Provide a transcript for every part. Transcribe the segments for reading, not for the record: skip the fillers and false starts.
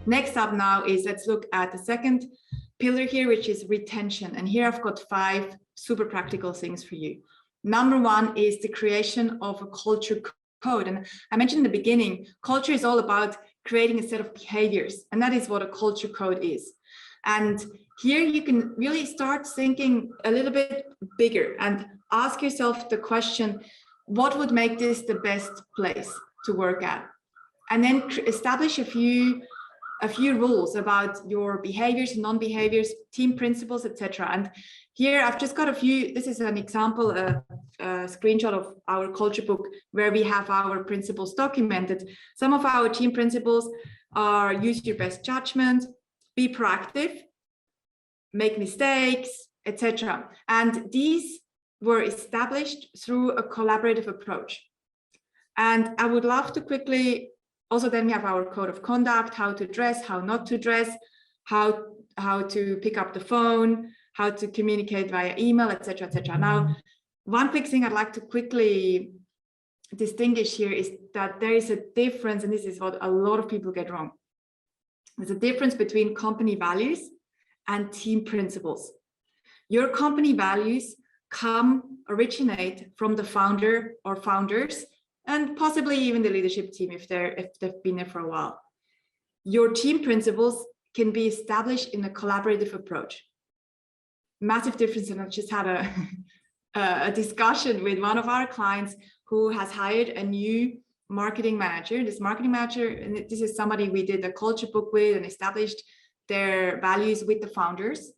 Next up now is, let's look at the second pillar here, which is retention. And here I've got 5 super practical things for you. Number 1 is the creation of a culture code. And I mentioned in the beginning, culture is all about creating a set of behaviors. And that is what a culture code is. And here you can really start thinking a little bit bigger and ask yourself the question, what would make this the best place to work at? And then establish a few rules about your behaviors, non-behaviors, team principles, etc. And here I've just got a few. This is an example, a screenshot of our culture book where we have our principles documented. Some of our team principles are: use your best judgment, be proactive, make mistakes, etc. And these were established through a collaborative approach. And I would love to quickly, also then we have our code of conduct, how to dress, how not to dress, how to pick up the phone, how to communicate via email, etc., etc. Now, one quick thing I'd like to quickly distinguish here is that there is a difference, and this is what a lot of people get wrong. There's a difference between company values and team principles. Your company values originate from the founder or founders, and possibly even the leadership team if they've been there for a while. Your team principles can be established in a collaborative approach. Massive difference, and I've just had a discussion with one of our clients who has hired a new marketing manager. This marketing manager, and this is somebody we did a culture book with and established their values with the founders.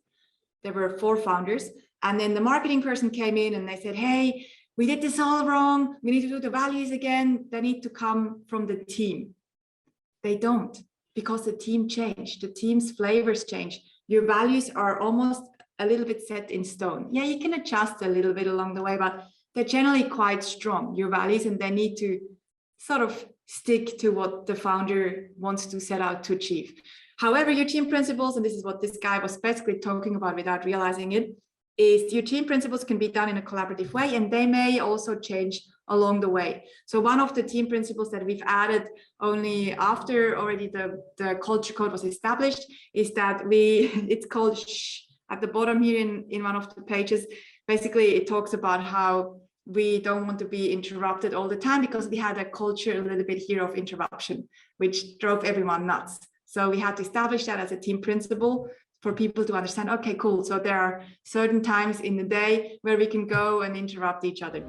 There were 4 founders. And then the marketing person came in and they said, hey, we did this all wrong. We need to do the values again. They need to come from the team. They don't, because the team changed. The team's flavors change. Your values are almost a little bit set in stone. Yeah, you can adjust a little bit along the way, but they're generally quite strong, your values, and they need to sort of stick to what the founder wants to set out to achieve. However, your team principles, and this is what this guy was basically talking about without realizing it, is your team principles can be done in a collaborative way, and they may also change along the way. So one of the team principles that we've added only after already the culture code was established is that it's called shh at the bottom here in one of the pages. Basically, it talks about how we don't want to be interrupted all the time, because we had a culture a little bit here of interruption, which drove everyone nuts. So we had to establish that as a team principle for people to understand, okay, cool. So there are certain times in the day where we can go and interrupt each other.